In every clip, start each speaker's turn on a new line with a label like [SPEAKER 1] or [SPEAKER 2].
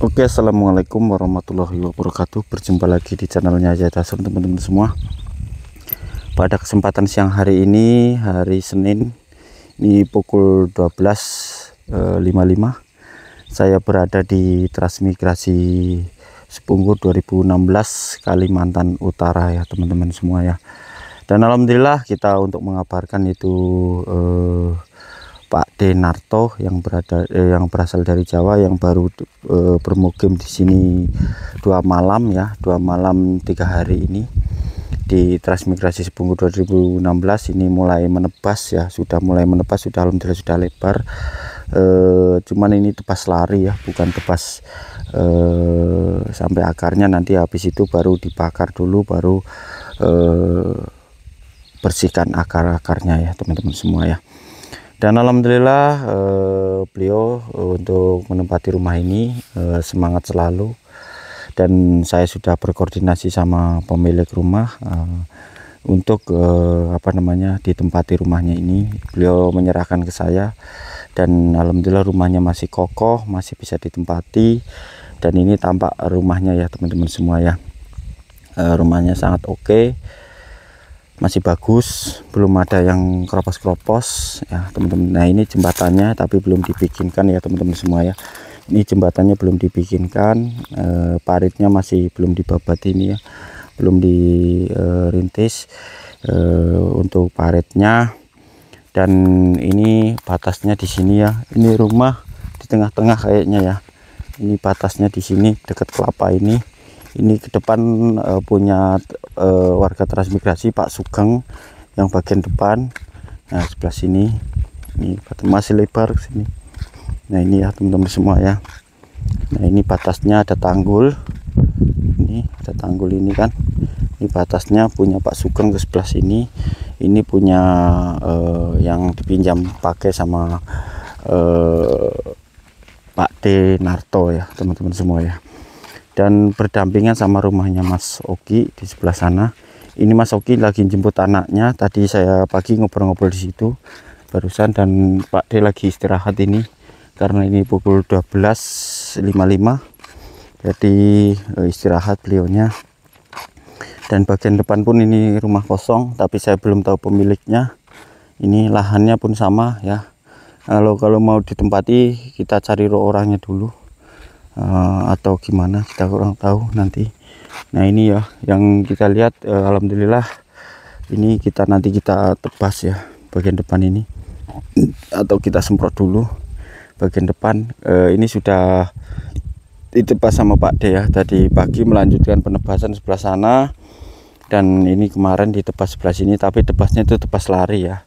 [SPEAKER 1] Oke, assalamualaikum warahmatullahi wabarakatuh. Berjumpa lagi di channelnya Zaidasun, teman-teman semua. Pada kesempatan siang hari ini, hari Senin, ini pukul 12.55, saya berada di Transmigrasi Sepunggur 2016 Kalimantan Utara ya teman-teman semua ya. Dan alhamdulillah kita untuk mengabarkan itu Pak Denarto yang berasal dari Jawa, yang baru bermukim di sini 2 malam ya, 2 malam 3 hari ini di Transmigrasi Sepunggur 2016. Ini mulai menebas ya, sudah mulai menebas, sudah alhamdulillah sudah lebar. Cuman ini tebas lari ya, bukan tebas sampai akarnya. Nanti habis itu baru dibakar dulu, baru bersihkan akar-akarnya ya teman-teman semua ya. Dan alhamdulillah beliau untuk menempati rumah ini semangat selalu, dan saya sudah berkoordinasi sama pemilik rumah untuk ditempati rumahnya ini. Beliau menyerahkan ke saya, dan alhamdulillah rumahnya masih kokoh, masih bisa ditempati. Dan ini tampak rumahnya ya teman-teman semua ya, rumahnya sangat oke, masih bagus, belum ada yang keropos-keropos ya teman-teman. Nah ini jembatannya tapi belum dibikinkan ya teman-teman semua ya. Ini jembatannya belum dibikinkan, paritnya masih belum dibabat ini ya, belum dirintis untuk paritnya. Dan ini batasnya di sini ya, ini rumah di tengah-tengah kayaknya ya. Ini batasnya di sini dekat kelapa ini. Ini ke depan punya warga transmigrasi Pak Sugeng yang bagian depan. Nah sebelah sini ini masih lebar ke sini. Nah ini ya teman-teman semua ya. Nah ini batasnya ada tanggul, ini ada tanggul ini kan, ini batasnya punya Pak Sugeng ke sebelah sini. Ini punya yang dipinjam pakai sama Pak Denarto ya teman-teman semua ya. Dan berdampingan sama rumahnya Mas Oki di sebelah sana. Ini Mas Oki lagi jemput anaknya. Tadi saya pagi ngobrol-ngobrol di situ barusan, dan Pak D lagi istirahat ini karena ini pukul 12.55. Jadi istirahat beliaunya. Dan bagian depan pun ini rumah kosong, tapi saya belum tahu pemiliknya. Ini lahannya pun sama ya. Kalau mau ditempati kita cari orangnya dulu. Atau gimana kita kurang tahu nanti. Nah ini ya yang kita lihat, alhamdulillah ini nanti kita tebas ya bagian depan ini, atau kita semprot dulu bagian depan. Ini sudah ditebas sama Pak D ya, tadi pagi melanjutkan penebasan sebelah sana, dan ini kemarin ditebas sebelah sini, tapi tebasnya itu tebas lari ya,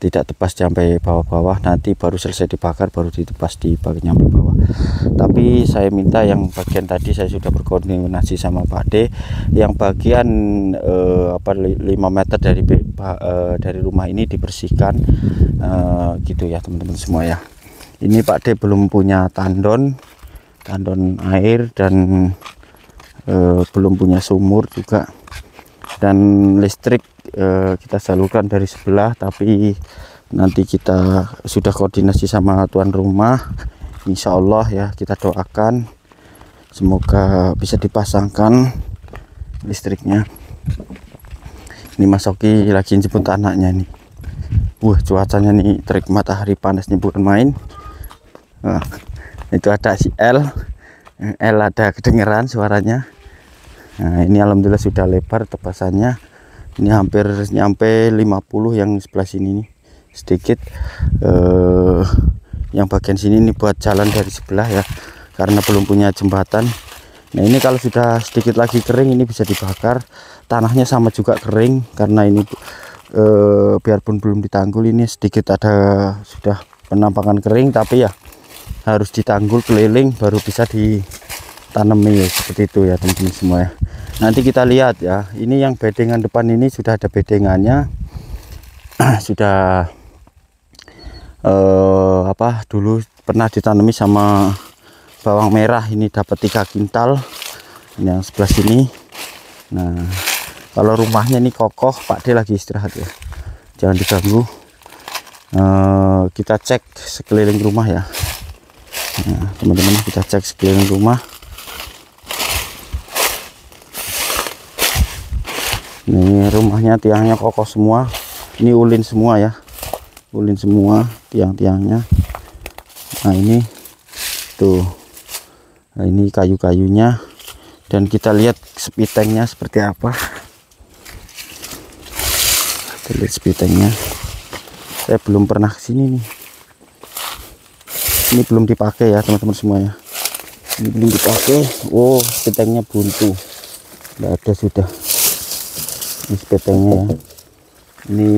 [SPEAKER 1] tidak tebas sampai bawah-bawah. Nanti baru selesai dibakar baru ditebas di bagian sampai bawah. Tapi saya minta yang bagian tadi saya sudah berkoordinasi sama Pak D, yang bagian 5 meter dari rumah ini dibersihkan gitu ya teman-teman semua ya. Ini Pak D belum punya tandon air, dan belum punya sumur juga, dan listrik kita salurkan dari sebelah. Tapi nanti kita sudah koordinasi sama tuan rumah, insya Allah ya, kita doakan semoga bisa dipasangkan listriknya. Ini Mas Oki lagi jemput anaknya nih. Cuacanya nih terik matahari panasnya bukan main. Itu ada si L ada kedengeran suaranya. Nah ini alhamdulillah sudah lebar tebasannya. Ini hampir nyampe 50 yang sebelah sini nih, sedikit. Yang bagian sini ini buat jalan dari sebelah ya, karena belum punya jembatan. Nah ini kalau sudah sedikit lagi kering ini bisa dibakar. Tanahnya sama juga kering, karena ini biarpun belum ditanggul, ini sedikit ada sudah penampakan kering, tapi ya harus ditanggul keliling baru bisa ditanami ya, seperti itu ya teman-teman semua ya. Nanti kita lihat ya, ini yang bedengan depan ini sudah ada bedengannya. Sudah dulu pernah ditanami sama bawang merah, ini dapat 3 kintal. Ini yang sebelah sini. Nah kalau rumahnya ini kokoh, Pak D lagi istirahat ya, jangan diganggu. Kita cek sekeliling rumah ya. Nah, teman-teman kita cek sekeliling rumah. Ini rumahnya tiangnya kokoh semua. Ini ulin semua ya, ulin semua tiang-tiangnya. Nah ini tuh, nah ini kayu-kayunya, dan kita lihat spitengnya seperti apa. Kita lihat spitengnya. Saya belum pernah kesini nih. Ini belum dipakai ya teman-teman semuanya. Ini belum dipakai. Oh, spitengnya buntu, nggak ada sudah. Ini spitengnya ya. Ini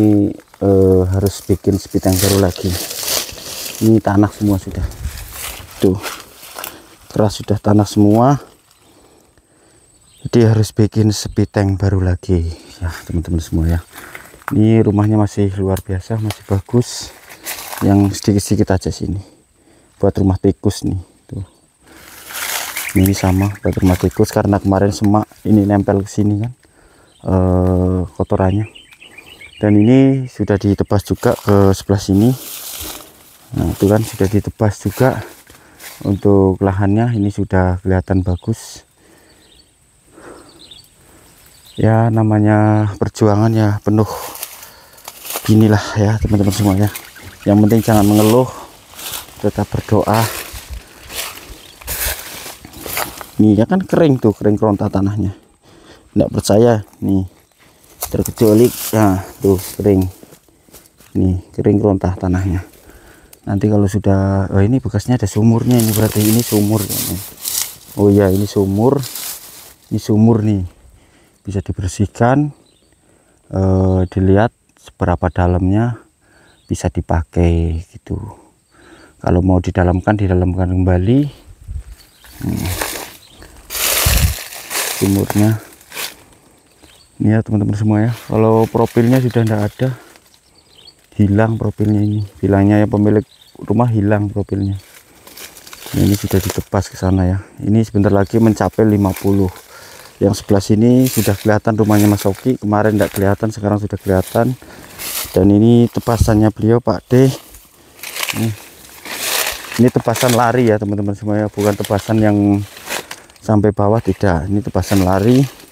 [SPEAKER 1] harus bikin spiteng baru lagi. Ini tanah semua sudah. Tuh, keras sudah tanah semua. Jadi harus bikin spiteng baru lagi ya teman-teman semua ya. Ini rumahnya masih luar biasa, masih bagus. Yang sedikit-sedikit aja sini. Buat rumah tikus nih. Tuh. Ini sama buat rumah tikus karena kemarin semak ini nempel ke sini kan. Kotorannya, dan ini sudah ditebas juga ke sebelah sini. Nah itu kan sudah ditebas juga untuk lahannya, ini sudah kelihatan bagus ya. Namanya perjuangan ya penuh inilah ya teman-teman semua ya. Yang penting jangan mengeluh, tetap berdoa. Ini ya kan kering tuh, kering keronta tanahnya. Nggak percaya nih, terkecuali nah tuh kering, nih kering kerontah tanahnya. Nanti kalau sudah ini bekasnya ada sumurnya, ini berarti ini sumur. Oh iya, ini sumur nih, bisa dibersihkan, dilihat seberapa dalamnya, bisa dipakai gitu. Kalau mau didalamkan kembali. Sumurnya ini ya teman-teman semua ya. Kalau profilnya sudah tidak ada, hilang profilnya ini. Bilangnya ya pemilik rumah hilang profilnya. Nah, ini sudah ditebas ke sana ya. Ini sebentar lagi mencapai 50. Yang sebelah sini sudah kelihatan rumahnya Mas Oki. Kemarin tidak kelihatan, sekarang sudah kelihatan. Dan ini tebasannya beliau Pak D. Ini tebasan lari ya teman-teman semua ya, bukan tebasan yang sampai bawah, tidak. Ini tebasan lari.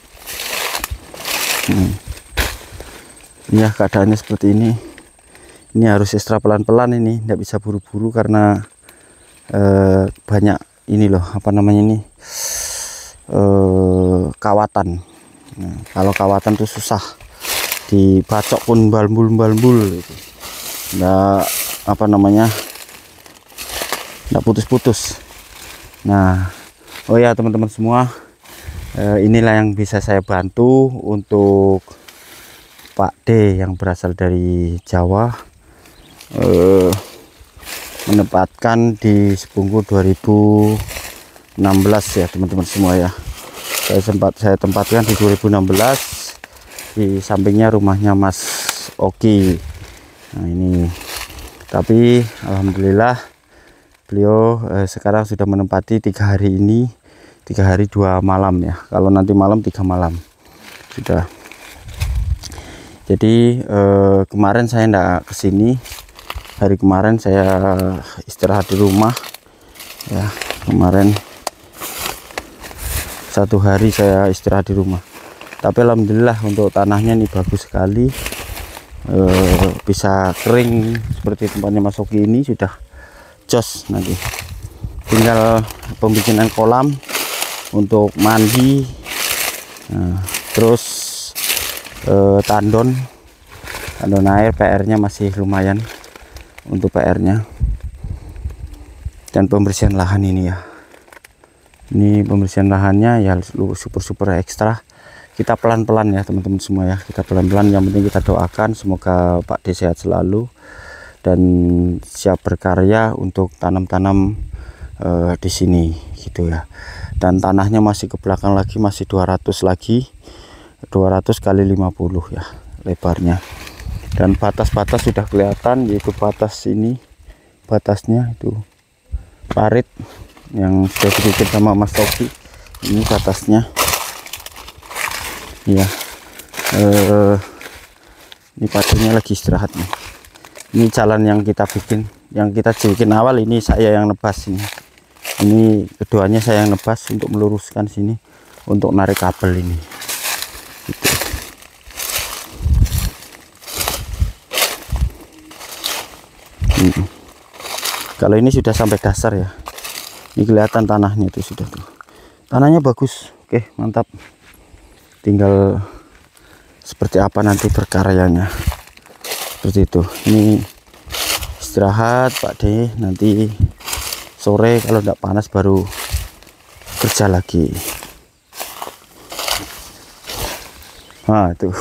[SPEAKER 1] Ya keadaannya seperti ini. Ini harus ekstra pelan-pelan, ini tidak bisa buru-buru karena banyak ini loh, apa namanya ini, kawatan. Nah, kalau kawatan tuh susah dibacok pun balbul gitu. Nggak apa namanya, nggak putus-putus. Nah oh ya teman-teman semua, inilah yang bisa saya bantu untuk Pak D yang berasal dari Jawa, menempatkan di Sebungku 2016 ya teman-teman semua ya. Saya tempatkan di 2016 di sampingnya rumahnya Mas Oki. Nah ini, tapi alhamdulillah beliau sekarang sudah menempati 3 hari ini, 3 hari 2 malam ya. Kalau nanti malam 3 malam sudah. Jadi kemarin saya enggak kesini, hari kemarin saya istirahat di rumah ya. Kemarin 1 hari saya istirahat di rumah, tapi alhamdulillah untuk tanahnya ini bagus sekali, bisa kering seperti tempatnya Mas Oki ini sudah jos. Nanti tinggal pembikinan kolam untuk mandi. Nah, terus tandon air, PR-nya masih lumayan untuk PR-nya, dan pembersihan lahan ini ya. Ini pembersihan lahannya ya super ekstra. Kita pelan-pelan ya teman-teman semua ya, kita pelan-pelan. Yang penting kita doakan semoga Pak D sehat selalu dan siap berkarya untuk tanam-tanam di sini gitu ya. Dan tanahnya masih ke belakang lagi, masih 200 lagi, 200 kali 50 ya lebarnya. Dan batas-batas sudah kelihatan, yaitu batas ini, batasnya itu parit yang sudah dibikin sama Mas Oki. Ini batasnya ya. Ini padunya lagi istirahat nih. Ini jalan yang kita bikin awal, ini saya yang nebas ini. Ini keduanya saya yang nebas untuk meluruskan sini untuk narik kabel ini gitu. Kalau ini sudah sampai dasar ya, ini kelihatan tanahnya itu sudah tuh, tanahnya bagus. Oke, mantap. Tinggal seperti apa nanti berkaryanya, seperti itu. Ini istirahat Pak D, nanti sore kalau tidak panas baru kerja lagi. Nah itu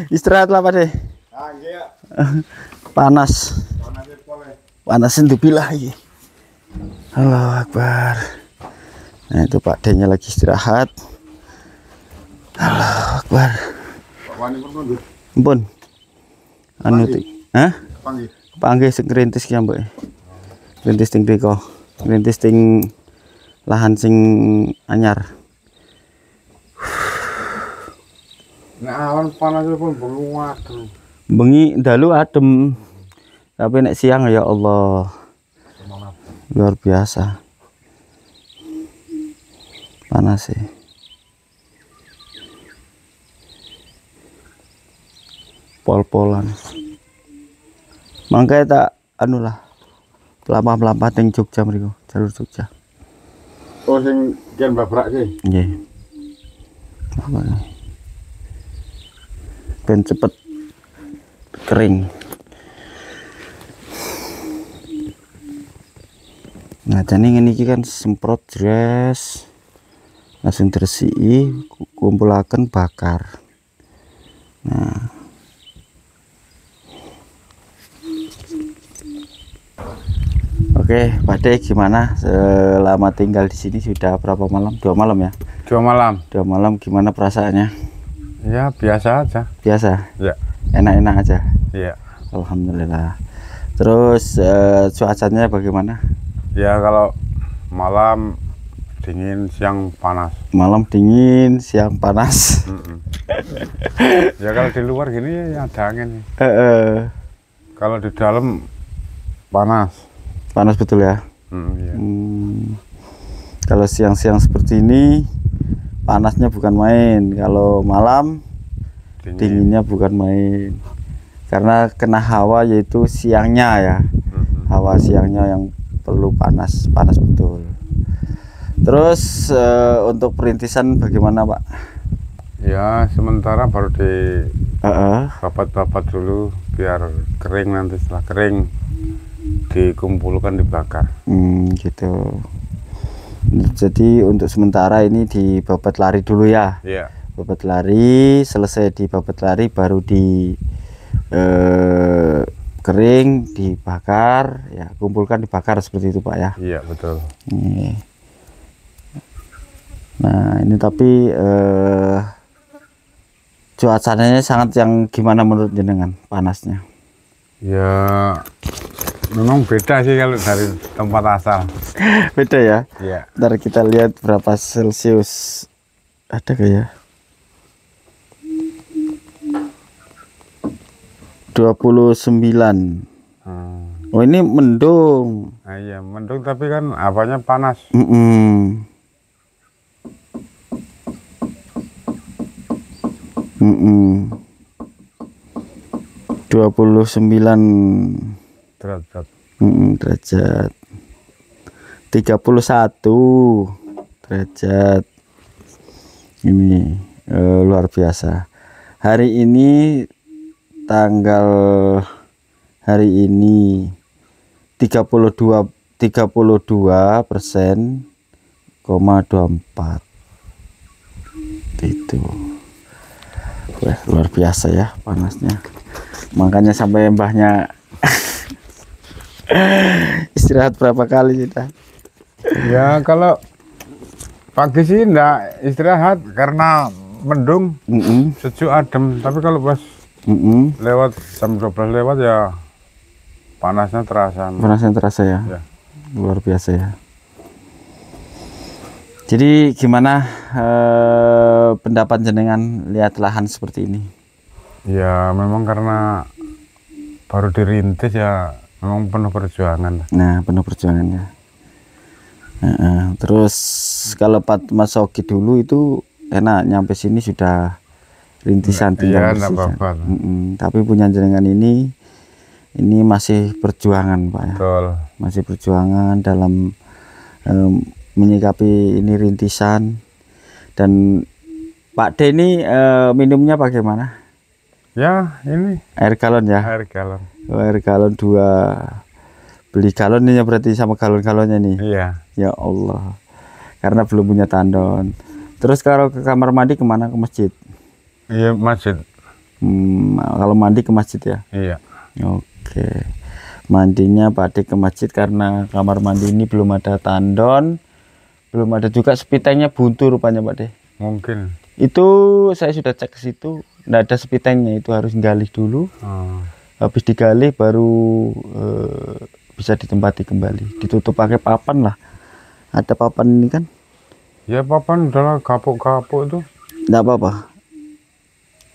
[SPEAKER 1] istirahatlah Pak D. Panas itu bilah ini. Allahu Akbar. Nah itu Pak D nya lagi istirahat. Allahu Akbar. Ampun. Anu hah? Panggih sing ngrintis ki Mbak. Ngrintis ting riko. Ngrintis ting lahan sing anyar.
[SPEAKER 2] Nek awan panas pun bengi adem.
[SPEAKER 1] Bengi dalu adem. Tapi nek siang ya Allah. Luar biasa. Panas sih. Pol-polan. Mangkanya tak anu lah. Pelamah-pelamah teng Jogja mriku, jalur Jogja.
[SPEAKER 2] Oh sing kian babrak ki.
[SPEAKER 1] Nggih. Apa ini? Ben cepet kering. Nah, jadi ini kan semprot jres, langsung diresiki, kumpulaken bakar. Nah, oke, Pak D, gimana selama tinggal di sini sudah berapa malam? 2 malam ya?
[SPEAKER 2] 2 malam.
[SPEAKER 1] 2 malam, gimana perasaannya?
[SPEAKER 2] Ya biasa aja.
[SPEAKER 1] Biasa?
[SPEAKER 2] Ya.
[SPEAKER 1] Enak-enak aja?
[SPEAKER 2] Iya.
[SPEAKER 1] Alhamdulillah. Terus cuacanya bagaimana?
[SPEAKER 2] Ya kalau malam dingin, siang panas.
[SPEAKER 1] Malam dingin, siang panas.
[SPEAKER 2] Ya kalau di luar gini ya ada angin. Kalau di dalam panas.
[SPEAKER 1] Panas betul ya?
[SPEAKER 2] Iya.
[SPEAKER 1] Kalau siang-siang seperti ini panasnya bukan main. Kalau malam dinginnya bukan main. Karena kena hawa yaitu siangnya ya. Hawa siangnya yang perlu panas betul. Terus untuk perintisan bagaimana Pak?
[SPEAKER 2] Ya sementara baru di babat-babat dulu biar kering, nanti setelah kering dikumpulkan dibakar.
[SPEAKER 1] Gitu. Jadi untuk sementara ini di babat lari dulu ya.
[SPEAKER 2] Iya.
[SPEAKER 1] Babat lari, selesai di babat lari baru di kering, dibakar, ya kumpulkan dibakar seperti itu Pak ya.
[SPEAKER 2] Iya betul.
[SPEAKER 1] Nah ini tapi cuacanya sangat yang gimana menurut jenengan panasnya?
[SPEAKER 2] Ya memang beda sih kalau dari tempat asal.
[SPEAKER 1] Beda ya?
[SPEAKER 2] Iya.
[SPEAKER 1] Ntar kita lihat berapa Celcius ada kayak 29. Oh ini mendung.
[SPEAKER 2] Nah, iya mendung tapi kan hawanya panas.
[SPEAKER 1] 29
[SPEAKER 2] derajat.
[SPEAKER 1] Derajat. 31 derajat. Ini luar biasa. Hari ini tanggal hari ini 32%, 32,24 itu. Wah, luar biasa ya panasnya. Makanya sampai mbahnya istirahat berapa kali kita.
[SPEAKER 2] Ya kalau pagi sih enggak istirahat karena mendung, sejuk adem. Tapi kalau pas lewat jam 12 lewat ya panasnya terasa.
[SPEAKER 1] Panasnya terasa ya.
[SPEAKER 2] Ya.
[SPEAKER 1] Luar biasa ya. Jadi gimana pendapat jenengan lihat lahan seperti ini?
[SPEAKER 2] Ya memang karena baru dirintis ya memang penuh perjuangan.
[SPEAKER 1] Nah penuh perjuangannya. Terus kalau Mas Oki dulu itu enak, nyampe sini sudah rintisan tinggal bersih. Tapi punya jenengan ini masih perjuangan Pak ya.
[SPEAKER 2] Betul.
[SPEAKER 1] Masih perjuangan dalam menyikapi ini rintisan. Dan Pak D ini minumnya bagaimana?
[SPEAKER 2] Ya ini
[SPEAKER 1] air galon ya.
[SPEAKER 2] Air galon.
[SPEAKER 1] Air galon 2, beli galon ini berarti sama galon-galonnya nih.
[SPEAKER 2] Iya.
[SPEAKER 1] Ya Allah, karena belum punya tandon. Terus kalau ke kamar mandi kemana? Ke masjid?
[SPEAKER 2] Iya, masjid.
[SPEAKER 1] Kalau mandi ke masjid ya?
[SPEAKER 2] Iya.
[SPEAKER 1] Oke, mandinya Pak D ke masjid karena kamar mandi ini belum ada tandon, belum ada juga spitengnya, buntu rupanya Pak D.
[SPEAKER 2] Mungkin.
[SPEAKER 1] Itu saya sudah cek ke situ, nggak ada spitengnya, itu harus gali dulu. Habis digali baru bisa ditempati kembali, ditutup pakai papan lah. Ada papan ini kan?
[SPEAKER 2] Ya papan adalah kapuk-kapuk itu.
[SPEAKER 1] Nggak apa-apa.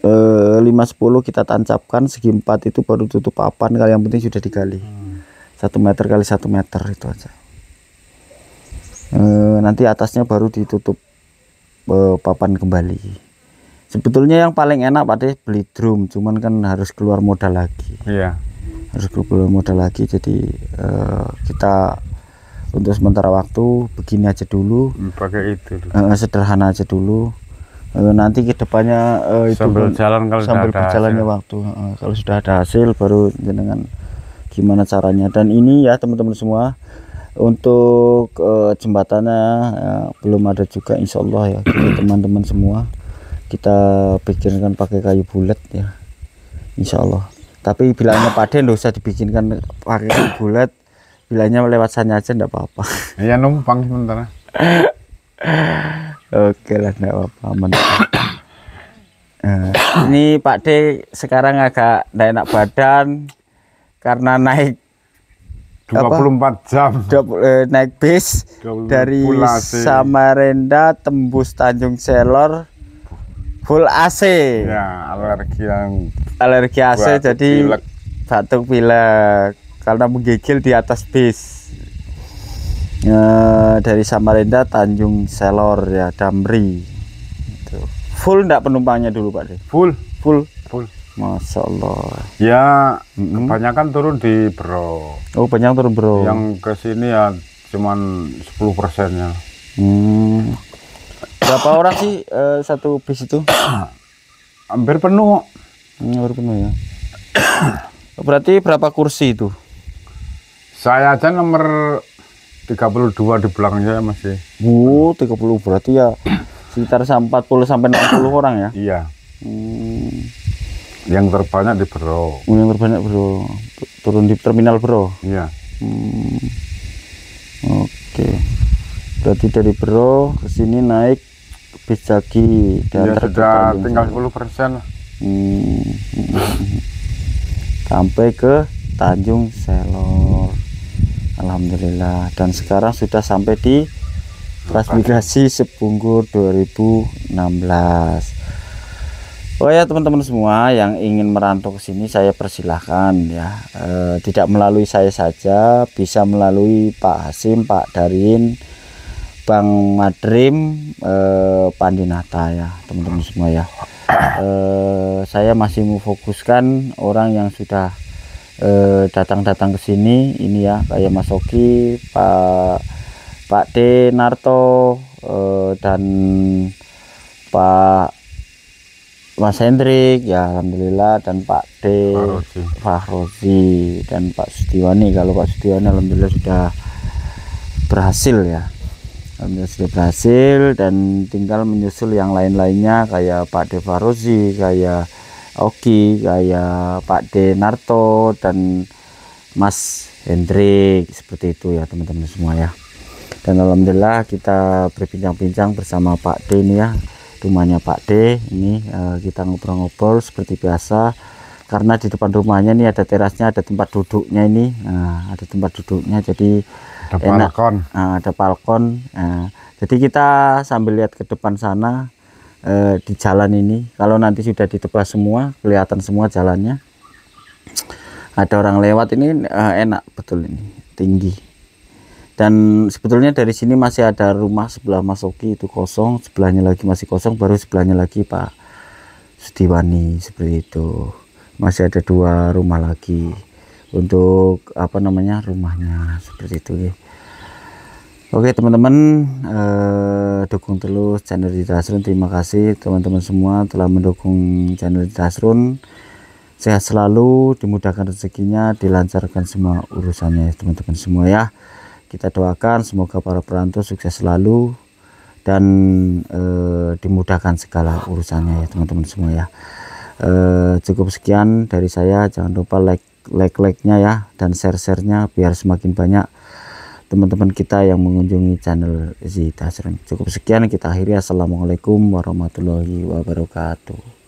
[SPEAKER 1] 5-10 kita tancapkan, segi 4 itu baru tutup papan. Kalau yang penting sudah digali 1 meter kali 1 meter itu aja. Nanti atasnya baru ditutup papan kembali. Sebetulnya yang paling enak Pak De beli drum, cuman kan harus keluar modal lagi.
[SPEAKER 2] Iya.
[SPEAKER 1] Harus keluar modal lagi, jadi kita untuk sementara waktu begini aja dulu.
[SPEAKER 2] Pakai itu.
[SPEAKER 1] Sederhana aja dulu. Nanti kedepannya
[SPEAKER 2] sambil jalan kalau
[SPEAKER 1] sambil berjalannya waktu, kalau sudah ada hasil baru dengan gimana caranya. Dan ini ya teman-teman semua, untuk jembatannya belum ada juga, insya Allah ya teman-teman semua kita bikinkan pakai kayu bulat ya, insya Allah. Tapi bilangnya Pak D nggak usah dibikinkan pakai kayu bulat, bilangnya lewat sana aja enggak apa-apa.
[SPEAKER 2] Iya, numpang sementara.
[SPEAKER 1] Oke lah, enggak apa-apa, aman. Ini Pak D sekarang agak enggak enak badan karena naik
[SPEAKER 2] 24 jam
[SPEAKER 1] naik bis dari Samarinda tembus Tanjung Selor full AC.
[SPEAKER 2] Ya,
[SPEAKER 1] alergi AC, jadi batuk pilek karena menggigil di atas bis. Dari Samarinda Tanjung Selor ya, Damri itu. Full enggak penumpangnya dulu Pak De? Full. Masya Allah
[SPEAKER 2] ya. Kebanyakan turun di Bro.
[SPEAKER 1] Oh, banyak turun Bro.
[SPEAKER 2] Yang ke sini ya cuman 10%-nya.
[SPEAKER 1] Berapa orang sih satu bis itu?
[SPEAKER 2] Hampir penuh.
[SPEAKER 1] Hampir penuh ya. Berarti berapa kursi itu?
[SPEAKER 2] Saya aja nomor 32 di belakang saya masih.
[SPEAKER 1] 30 berarti ya sekitar 40 sampai 60 orang ya?
[SPEAKER 2] Iya. Yang terbanyak di Bro.
[SPEAKER 1] Yang terbanyak Bro. Turun di terminal Bro.
[SPEAKER 2] Iya.
[SPEAKER 1] Oke. Berarti dari Bro ke sini naik bis Jaki dan
[SPEAKER 2] ya, sudah tinggal 10% lah.
[SPEAKER 1] Sampai ke Tanjung Selor. Alhamdulillah. Dan sekarang sudah sampai di transmigrasi Sepunggur 2016. Oh ya teman-teman semua yang ingin merantau ke sini, saya persilahkan ya. Tidak melalui saya saja, bisa melalui Pak Hasim, Pak Darin, Bang Madrim, Pandinata ya teman-teman semua ya. Saya masih memfokuskan orang yang sudah datang ke sini ini ya, kayak Mas Oki, Pak D Narto, dan Pak Mas Hendrik ya, alhamdulillah, dan Pak D Fahrozi dan Pak Sudiwani. Kalau Pak Sudiwani alhamdulillah sudah berhasil ya, alhamdulillah sudah berhasil, dan tinggal menyusul yang lain-lainnya kayak Pak D Fahrozi, kayak Oki, kayak Pak D Narto dan Mas Hendrik, seperti itu ya teman-teman semua ya. Dan alhamdulillah kita berbincang-bincang bersama Pak D ini ya, rumahnya Pak D ini. Kita ngobrol-ngobrol seperti biasa, karena di depan rumahnya ini ada terasnya, ada tempat duduknya ini. Ada tempat duduknya, jadi
[SPEAKER 2] ada
[SPEAKER 1] enak.
[SPEAKER 2] Balkon.
[SPEAKER 1] Ada balkon. Jadi kita sambil lihat ke depan sana, di jalan ini. Kalau nanti sudah ditebas semua, kelihatan semua jalannya, ada orang lewat ini, enak betul ini, tinggi. Dan sebetulnya dari sini masih ada rumah sebelah Mas Oki itu kosong, sebelahnya lagi masih kosong, baru sebelahnya lagi Pak Sudiwani, seperti itu. Masih ada 2 rumah lagi untuk apa namanya rumahnya, seperti itu ya. Oke teman-teman, dukung terus channel Dita Asrun. Terima kasih teman-teman semua telah mendukung channel Dita Asrun. Sehat selalu, dimudahkan rezekinya, dilancarkan semua urusannya teman-teman semua ya. Kita doakan semoga para perantau sukses selalu dan dimudahkan segala urusannya ya teman-teman semua ya. Cukup sekian dari saya, jangan lupa like-nya ya, dan share-nya biar semakin banyak teman-teman kita yang mengunjungi channel Dita Asrun. Cukup sekian, kita akhiri. Assalamualaikum warahmatullahi wabarakatuh.